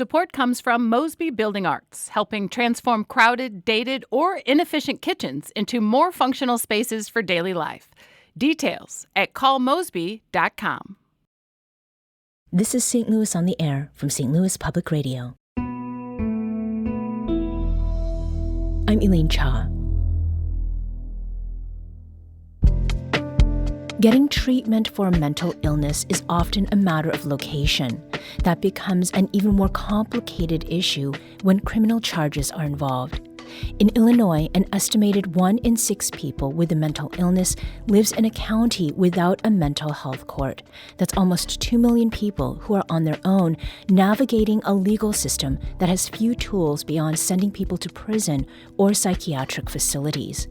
Support comes from Mosby Building Arts, helping transform crowded, dated, or inefficient kitchens into more functional spaces for daily life. Details at callmosby.com. This is St. Louis on the Air from St. Louis Public Radio. I'm Elaine Cha. Getting treatment for a mental illness is often a matter of location. That becomes an even more complicated issue when criminal charges are involved. In Illinois, an estimated 1 in 6 people with a mental illness lives in a county without a mental health court. That's almost 2 million people who are on their own, navigating a legal system that has few tools beyond sending people to prison or psychiatric facilities.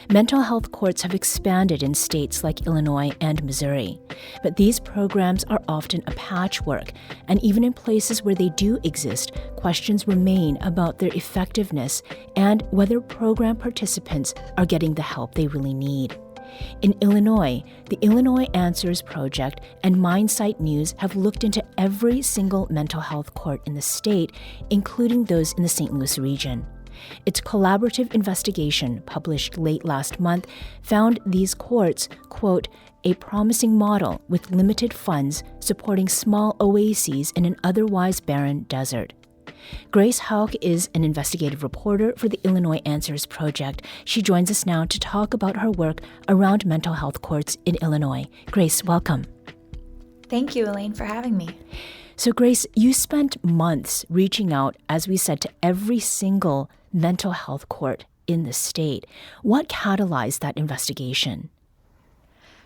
Mental health courts have expanded in states like Illinois and Missouri, but these programs are often a patchwork, and even in places where they do exist, questions remain about their effectiveness and whether program participants are getting the help they really need. In Illinois, the Illinois Answers Project and MindSite News have looked into every single mental health court in the state, including those in the St. Louis region. Its collaborative investigation, published late last month, found these courts, quote, a promising model with limited funds supporting small oases in an otherwise barren desert. Grace Hauck is an investigative reporter for the Illinois Answers Project. She joins us now to talk about her work around mental health courts in Illinois. Grace, welcome. Thank you, Elaine, for having me. So, Grace, you spent months reaching out, as we said, to every single mental health court in the state. What catalyzed that investigation?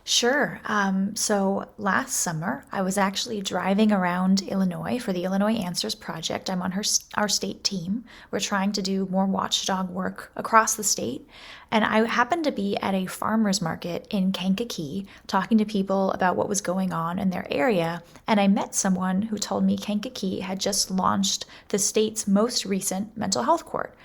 Sure. So last summer, I was actually driving around Illinois for the Illinois Answers Project. I'm on our state team. We're trying to do more watchdog work across the state. And I happened to be at a farmer's market in Kankakee talking to people about what was going on in their area. And I met someone who told me Kankakee had just launched the state's most recent mental health court.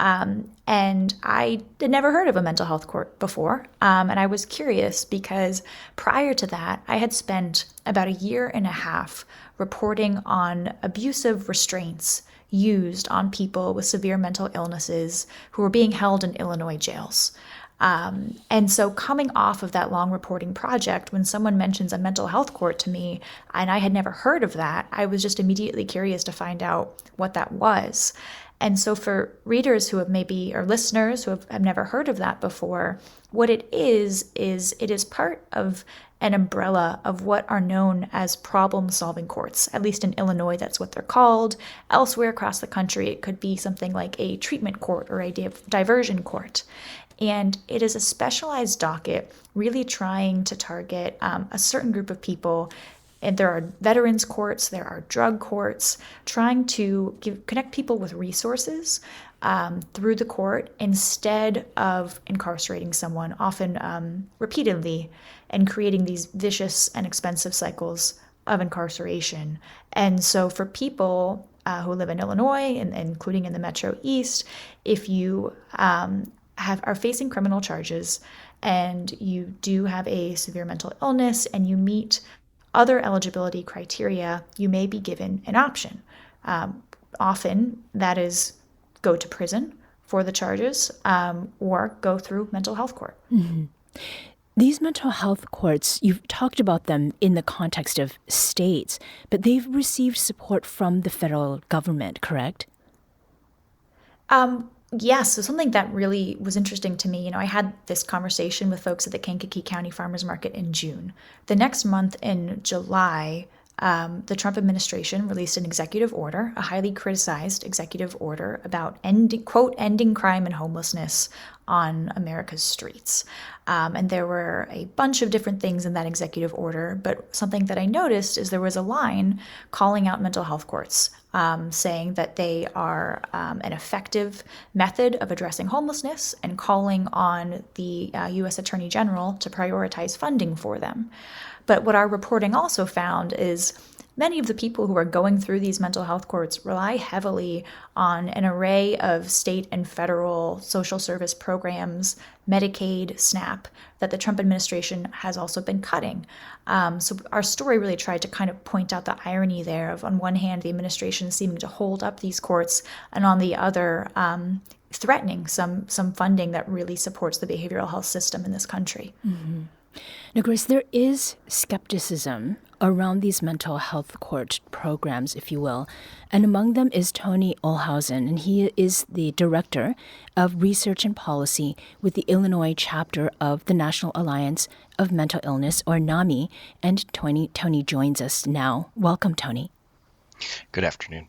And I had never heard of a mental health court before. And I was curious because prior to that, I had spent about a year and a half reporting on abusive restraints used on people with severe mental illnesses who were being held in Illinois jails. And so coming off of that long reporting project, when someone mentions a mental health court to me, and I had never heard of that, I was just immediately curious to find out what that was. And so for readers who have maybe, or listeners who have never heard of that before, what it is it is part of an umbrella of what are known as problem-solving courts. At least in Illinois, that's what they're called. Elsewhere across the country, it could be something like a treatment court or a diversion court. And it is a specialized docket really trying to target a certain group of people. And there are veterans courts, there are drug courts, trying to connect people with resources through the court instead of incarcerating someone, often repeatedly, and creating these vicious and expensive cycles of incarceration. And so for people who live in Illinois, and including in the Metro East, if you are facing criminal charges and you do have a severe mental illness and you meet other eligibility criteria, you may be given an option. Often that is go to prison for the charges or go through mental health court. Mm-hmm. These mental health courts, you've talked about them in the context of states, but they've received support from the federal government, correct? Yes, so something that really was interesting to me, I had this conversation with folks at the Kankakee County Farmers Market in June. The next month in July, the Trump administration released an executive order, a highly criticized executive order about ending crime and homelessness on America's streets. And there were a bunch of different things in that executive order, but something that I noticed is there was a line calling out mental health courts, saying that they are an effective method of addressing homelessness and calling on the U.S. Attorney General to prioritize funding for them. But what our reporting also found is many of the people who are going through these mental health courts rely heavily on an array of state and federal social service programs, Medicaid, SNAP, that the Trump administration has also been cutting. So our story really tried to kind of point out the irony there of, on one hand, the administration seeming to hold up these courts, and on the other, threatening some funding that really supports the behavioral health system in this country. Mm-hmm. Now, Grace, there is skepticism around these mental health court programs, if you will, and among them is Tony Ohlhausen, and he is the Director of Research and Policy with the Illinois chapter of the National Alliance of Mental Illness, or NAMI, and Tony joins us now. Welcome, Tony. Good afternoon.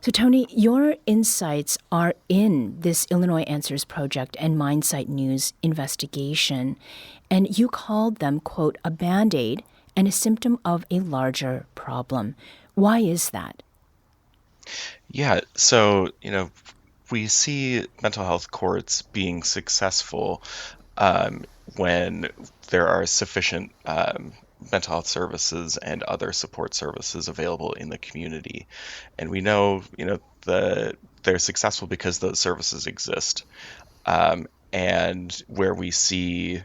So, Tony, your insights are in this Illinois Answers Project and MindSite News investigation, and you called them, quote, a Band-Aid and a symptom of a larger problem. Why is that? Yeah, so, we see mental health courts being successful when there are sufficient mental health services and other support services available in the community. And we know, they're successful because those services exist. And where we see,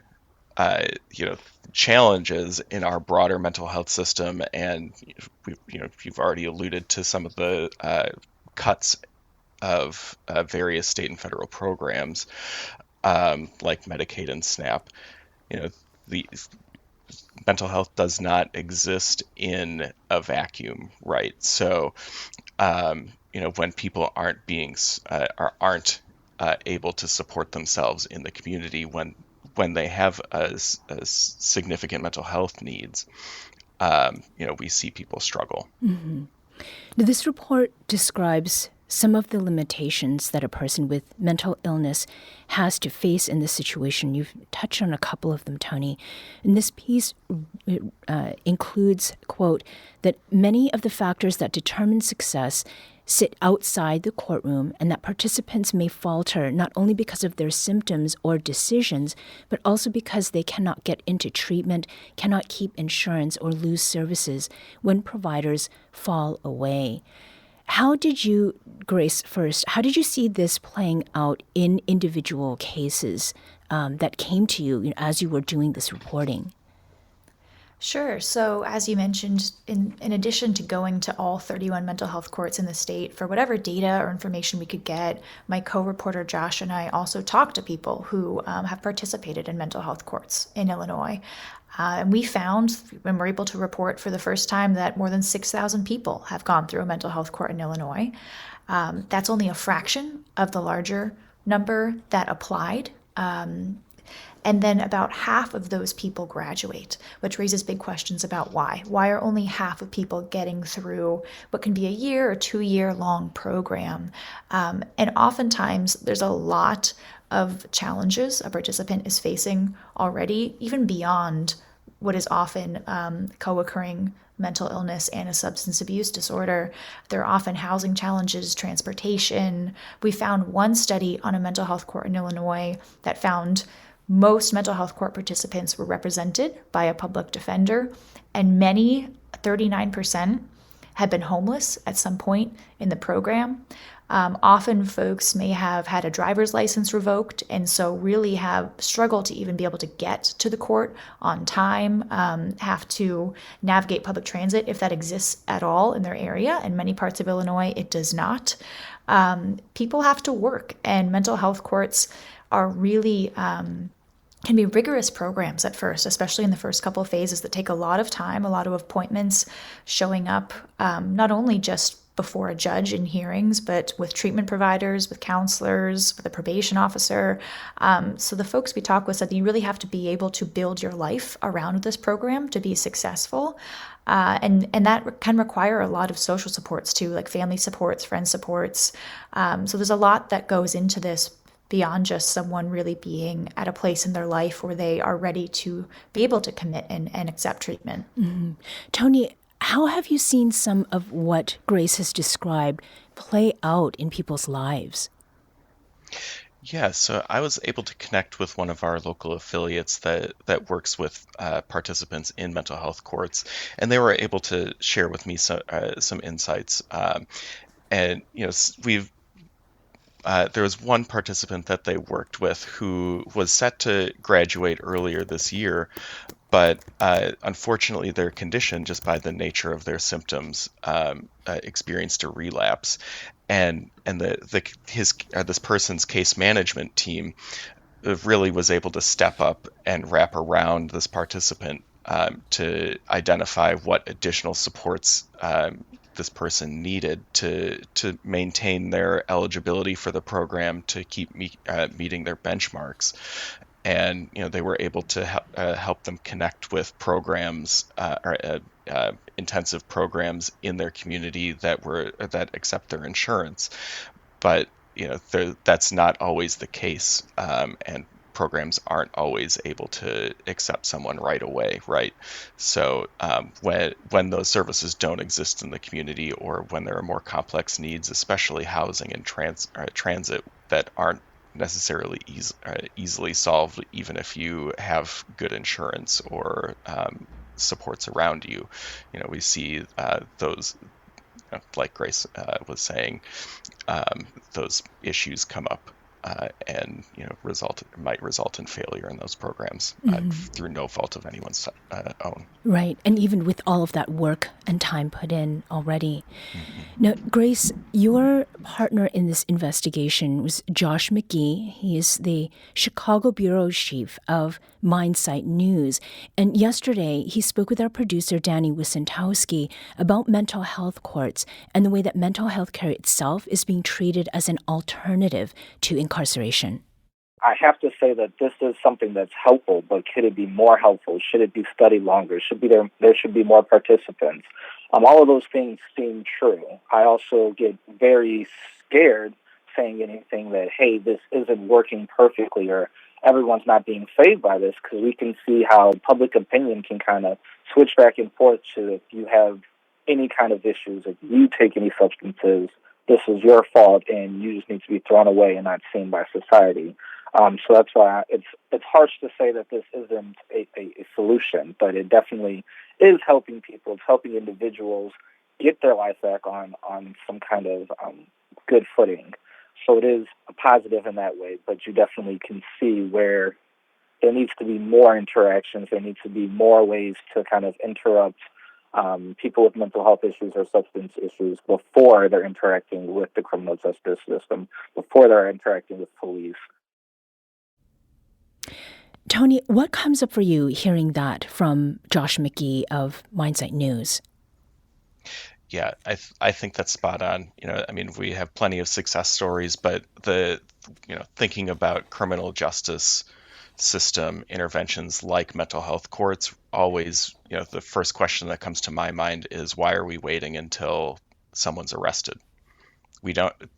challenges in our broader mental health system, and you've already alluded to some of the cuts of various state and federal programs, like Medicaid and SNAP. The mental health does not exist in a vacuum, right? So, when people aren't able to support themselves in the community, when they have a significant mental health needs, we see people struggle. Mm-hmm. Now, this report describes some of the limitations that a person with mental illness has to face in this situation. You've touched on a couple of them, Tony. And this piece includes, quote, that many of the factors that determine success sit outside the courtroom, and that participants may falter not only because of their symptoms or decisions, but also because they cannot get into treatment, cannot keep insurance, or lose services when providers fall away. How did you, Grace, first, how did you see this playing out in individual cases that came to you, as you were doing this reporting? Sure. So as you mentioned, in addition to going to all 31 mental health courts in the state for whatever data or information we could get, my co-reporter Josh and I also talked to people who have participated in mental health courts in Illinois. And we found, when we're able to report for the first time, that more than 6,000 people have gone through a mental health court in Illinois. That's only a fraction of the larger number that applied. And then about half of those people graduate, which raises big questions about why. Why are only half of people getting through what can be a year or 2-year long program? And oftentimes there's a lot of challenges a participant is facing already, even beyond what is often co-occurring mental illness and a substance abuse disorder. There are often housing challenges, transportation. We found one study on a mental health court in Illinois that found most mental health court participants were represented by a public defender, and many, 39%, had been homeless at some point in the program. Often folks may have had a driver's license revoked, and so really have struggled to even be able to get to the court on time, have to navigate public transit if that exists at all in their area. In many parts of Illinois, it does not. People have to work, and mental health courts are really can be rigorous programs at first, especially in the first couple of phases that take a lot of time, a lot of appointments, showing up not only just before a judge in hearings, but with treatment providers, with counselors, with a probation officer. So the folks we talked with said that you really have to be able to build your life around this program to be successful. And that can require a lot of social supports too, like family supports, friend supports. So there's a lot that goes into this beyond just someone really being at a place in their life where they are ready to be able to commit and accept treatment. Mm-hmm. Tony, how have you seen some of what Grace has described play out in people's lives? Yeah, so I was able to connect with one of our local affiliates that works with participants in mental health courts, and they were able to share with me some insights. And we've there was one participant that they worked with who was set to graduate earlier this year, but unfortunately, their condition, just by the nature of their symptoms, experienced a relapse, and this person's case management team really was able to step up and wrap around this participant to identify what additional supports this person needed to maintain their eligibility for the program, to keep meeting their benchmarks. And they were able to help them connect with programs or intensive programs in their community that accept their insurance. But that's not always the case, and programs aren't always able to accept someone right away, right? So when those services don't exist in the community, or when there are more complex needs, especially housing and transit, that aren't necessarily easily solved, even if you have good insurance or supports around you. We see those, like Grace was saying, those issues come up, and might result in failure in those programs through no fault of anyone's own. Right. And even with all of that work and time put in already. Now, Grace, your partner in this investigation was Josh McGee. He is the Chicago bureau chief of MindSite News. And yesterday, he spoke with our producer, Danny Wysentowski, about mental health courts and the way that mental health care itself is being treated as an alternative to incarceration. I have to say that this is something that's helpful, but could it be more helpful? Should it be studied longer? There should be more participants. All of those things seem true. I also get very scared saying anything that, hey, this isn't working perfectly, or everyone's not being saved by this, because we can see how public opinion can kind of switch back and forth to, if you have any kind of issues, if you take any substances, this is your fault and you just need to be thrown away and not seen by society. So that's why it's harsh to say that this isn't a solution, but it definitely is helping people. It's helping individuals get their life back on some kind of good footing. So it is a positive in that way, but you definitely can see where there needs to be more interactions. There needs to be more ways to kind of interrupt people with mental health issues or substance issues before they're interacting with the criminal justice system, before they're interacting with police. Tony, what comes up for you hearing that from Josh McGee of MindSite News? Yeah, I think that's spot on. We have plenty of success stories, but thinking about criminal justice system interventions like mental health courts, always, the first question that comes to my mind is, why are we waiting until someone's arrested?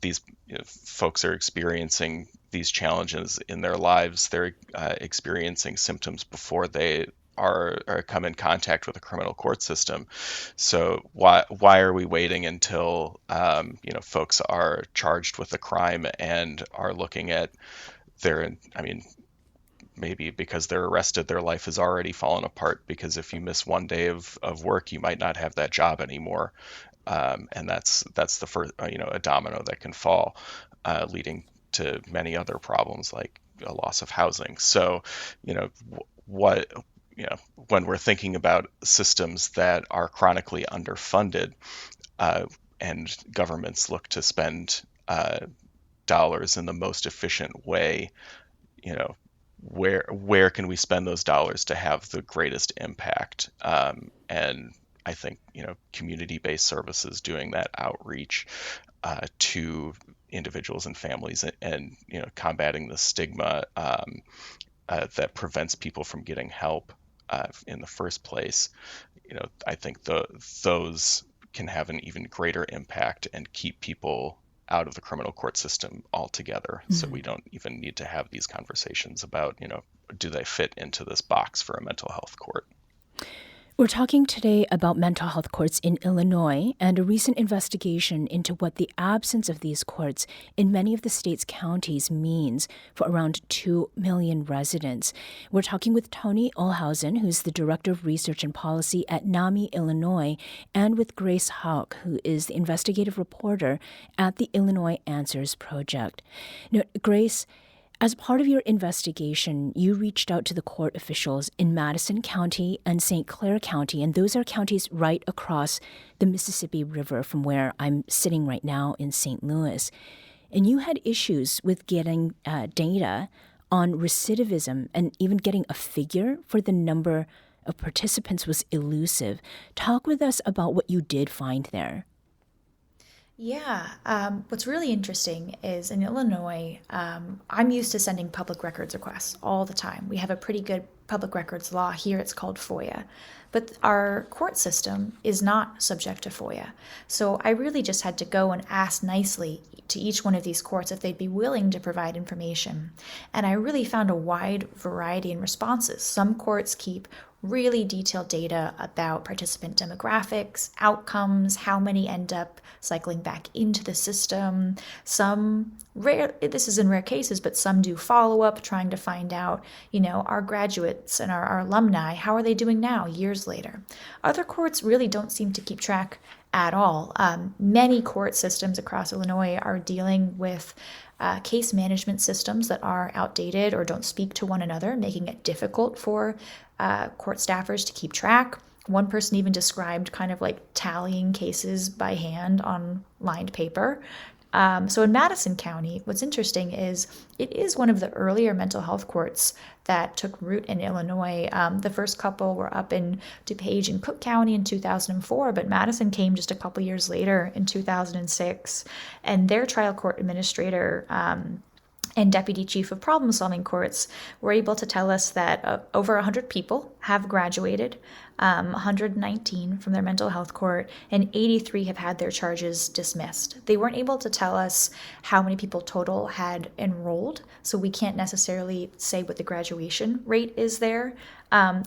These folks are experiencing these challenges in their lives. They're experiencing symptoms before they are come in contact with the criminal court system. So why are we waiting until folks are charged with a crime and are looking at maybe because they're arrested, their life has already fallen apart, because if you miss one day of work, you might not have that job anymore. And that's the first, a domino that can fall, leading to many other problems like a loss of housing. So, when we're thinking about systems that are chronically underfunded, and governments look to spend dollars in the most efficient way, where can we spend those dollars to have the greatest impact? And I think community-based services, doing that outreach to individuals and families, and combating the stigma that prevents people from getting help in the first place. I think those can have an even greater impact and keep people out of the criminal court system altogether. Mm-hmm. So we don't even need to have these conversations about do they fit into this box for a mental health court. We're talking today about mental health courts in Illinois and a recent investigation into what the absence of these courts in many of the state's counties means for around 2 million residents. We're talking with Tony Ohlhausen, who's the Director of Research and Policy at NAMI Illinois, and with Grace Hauck, who is the investigative reporter at the Illinois Answers Project. Now, Grace, as part of your investigation, you reached out to the court officials in Madison County and St. Clair County, and those are counties right across the Mississippi River from where I'm sitting right now in St. Louis. And you had issues with getting data on recidivism, and even getting a figure for the number of participants was elusive. Talk with us about what you did find there. Yeah, what's really interesting is in Illinois, I'm used to sending public records requests all the time. We have a pretty good public records law here. It's called FOIA. But our court system is not subject to FOIA. So I really just had to go and ask nicely to each one of these courts if they'd be willing to provide information. And I really found a wide variety in responses. Some courts keep really detailed data about participant demographics, outcomes, how many end up cycling back into the system. Some rare, this is in rare cases, but some do follow-up, trying to find out, our graduates and our alumni, how are they doing now, years later. Other courts really don't seem to keep track at all. Many court systems across Illinois are dealing with case management systems that are outdated or don't speak to one another, making it difficult for court staffers to keep track. One person even described kind of like tallying cases by hand on lined paper. So in Madison County, what's interesting is it is one of the earlier mental health courts that took root in Illinois. The first couple were up in DuPage and Cook County in 2004, but Madison came just a couple years later in 2006. And their trial court administrator and deputy chief of problem-solving courts were able to tell us that over 100 people have graduated, 119 from their mental health court, and 83 have had their charges dismissed. They weren't able to tell us how many people total had enrolled, so we can't necessarily say what the graduation rate is there.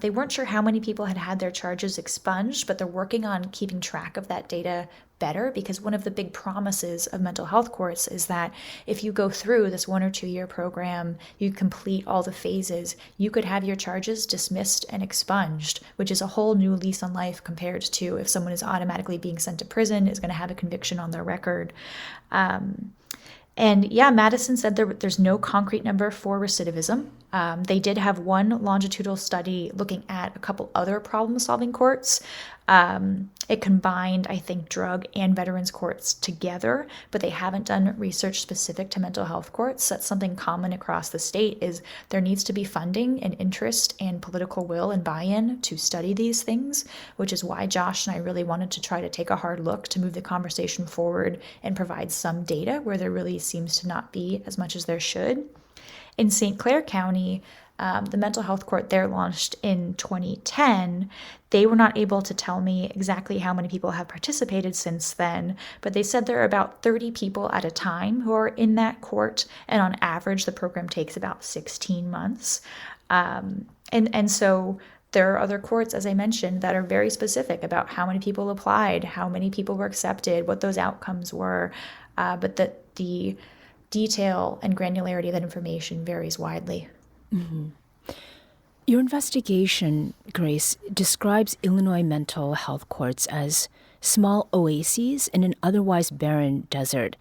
They weren't sure how many people had had their charges expunged, but they're working on keeping track of that data better, because one of the big promises of mental health courts is that if you go through this 1 or 2 year program, you complete all the phases, you could have your charges dismissed and expunged, which is a whole new lease on life compared to if someone is automatically being sent to prison, is going to have a conviction on their record. And yeah, Madison said there's no concrete number for recidivism. They did have one longitudinal study looking at a couple other problem-solving courts. It combined, I think, drug and veterans courts together, but they haven't done research specific to mental health courts. That's something common across the state, is there needs to be funding and interest and political will and buy-in to study these things, which is why Josh and I really wanted to try to take a hard look to move the conversation forward and provide some data where there really seems to not be as much as there should. In St. Clair County, the mental health court there launched in 2010. They were not able to tell me exactly how many people have participated since then, but they said there are about 30 people at a time who are in that court, and on average the program takes about 16 months. And so there are other courts, as I mentioned, that are very specific about how many people applied, how many people were accepted, what those outcomes were, but that the detail and granularity of that information varies widely. Mm-hmm. Your investigation, Grace, describes Illinois mental health courts as small oases in an otherwise barren desert.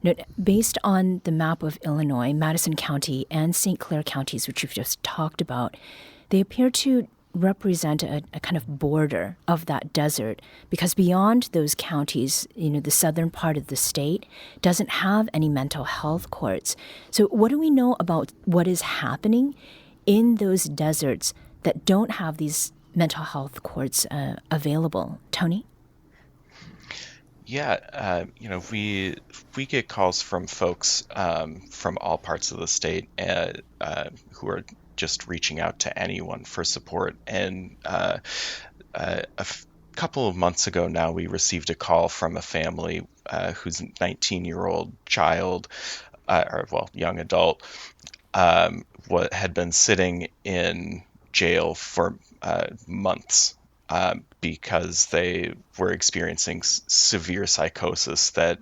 Now, based on the map of Illinois, Madison County and St. Clair counties, which you've just talked about, they appear to represent a kind of border of that desert, because beyond those counties, the southern part of the state doesn't have any mental health courts. So what do we know about what is happening in those deserts that don't have these mental health courts available? Tony? Yeah, we get calls from folks from all parts of the state who are just reaching out to anyone for support. And couple of months ago now, we received a call from a family whose 19-year-old child, young adult, had been sitting in jail for months because they were experiencing severe psychosis that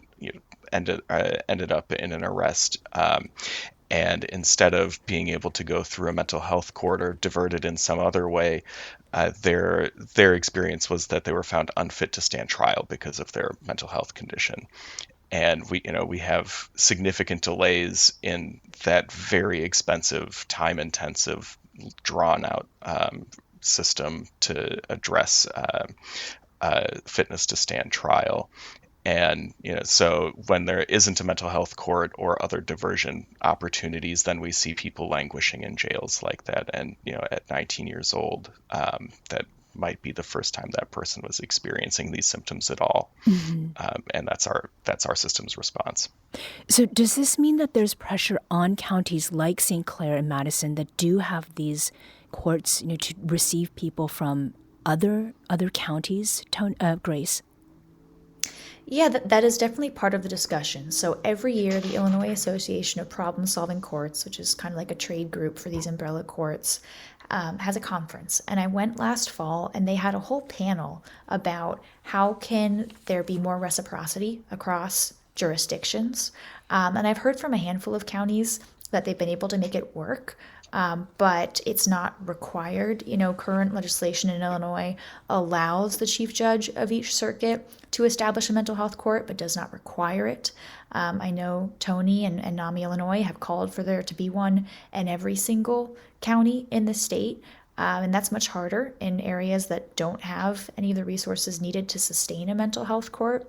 ended up in an arrest. And instead of being able to go through a mental health court or diverted in some other way, their experience was that they were found unfit to stand trial because of their mental health condition. And we have significant delays in that very expensive, time-intensive, drawn-out system to address fitness to stand trial. And so when there isn't a mental health court or other diversion opportunities, then we see people languishing in jails like that. And at 19 years old, that might be the first time that person was experiencing these symptoms at all. And that's our system's response. So does this mean that there's pressure on counties like St. Clair and Madison that do have these courts, to receive people from other counties? Grace? Yeah, that is definitely part of the discussion. So every year, the Illinois Association of Problem-Solving Courts, which is kind of like a trade group for these umbrella courts, has a conference. And I went last fall, and they had a whole panel about how can there be more reciprocity across jurisdictions. And I've heard from a handful of counties that they've been able to make it work. But it's not required. Current legislation in Illinois allows the chief judge of each circuit to establish a mental health court, but does not require it. I know Tony and NAMI Illinois have called for there to be one in every single county in the state. And that's much harder in areas that don't have any of the resources needed to sustain a mental health court.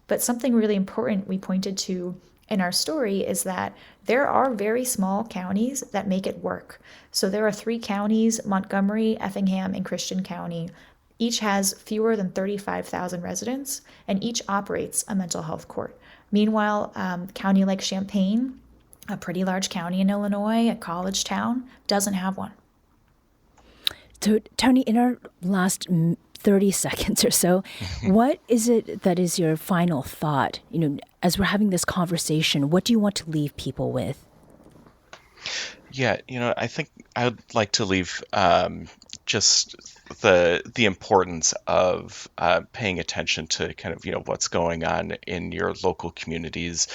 But something really important we pointed to in our story is that there are very small counties that make it work. So there are 3 counties, Montgomery, Effingham, and Christian County. Each has fewer than 35,000 residents, and each operates a mental health court. Meanwhile, a county like Champaign, a pretty large county in Illinois, a college town, doesn't have one. So, Tony, in our last 30 seconds or so, what is it that is your final thought? As we're having this conversation, what do you want to leave people with? Yeah, I think I'd like to leave just the importance of paying attention to kind of what's going on in your local communities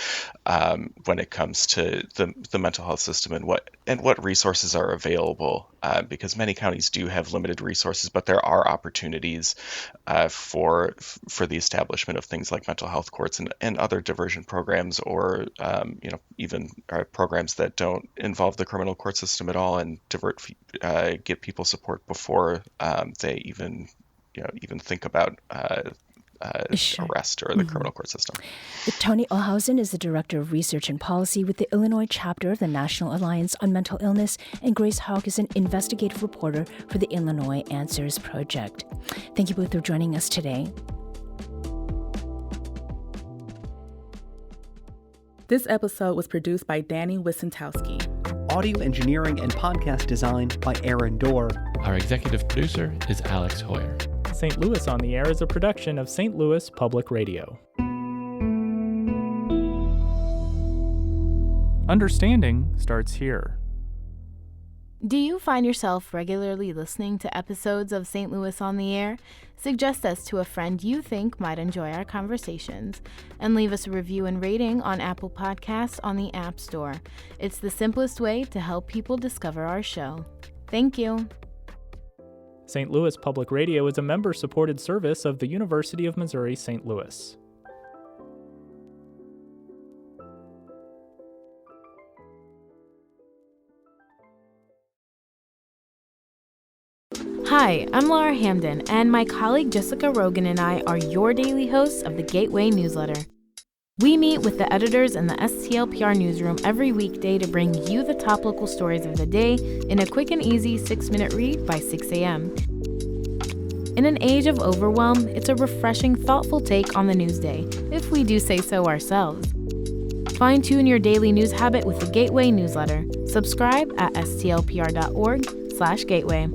when it comes to the mental health system and what resources are available, because many counties do have limited resources, but there are opportunities for the establishment of things like mental health courts and other diversion programs, or even programs that don't involve the criminal court system at all and get people support before they even think about arrest or the criminal court system. Tony Ohlhausen is the Director of Research and Policy with the Illinois chapter of the National Alliance on Mental Illness, and Grace Hauck is an investigative reporter for the Illinois Answers Project. Thank you both for joining us today. This episode was produced by Danny Wissentowski. Audio engineering and podcast design by Aaron Dorr. Our executive producer is Alex Hoyer. St. Louis on the Air is a production of St. Louis Public Radio. Understanding starts here. Do you find yourself regularly listening to episodes of St. Louis on the Air? Suggest us to a friend you think might enjoy our conversations, and leave us a review and rating on Apple Podcasts on the App Store. It's the simplest way to help people discover our show. Thank you. St. Louis Public Radio is a member-supported service of the University of Missouri St. Louis. Hi, I'm Laura Hamden, and my colleague Jessica Rogan and I are your daily hosts of the Gateway newsletter. We meet with the editors in the STLPR newsroom every weekday to bring you the top local stories of the day in a quick and easy 6-minute read by 6 a.m. In an age of overwhelm, it's a refreshing, thoughtful take on the news day, if we do say so ourselves. Fine-tune your daily news habit with the Gateway newsletter. Subscribe at stlpr.org/gateway.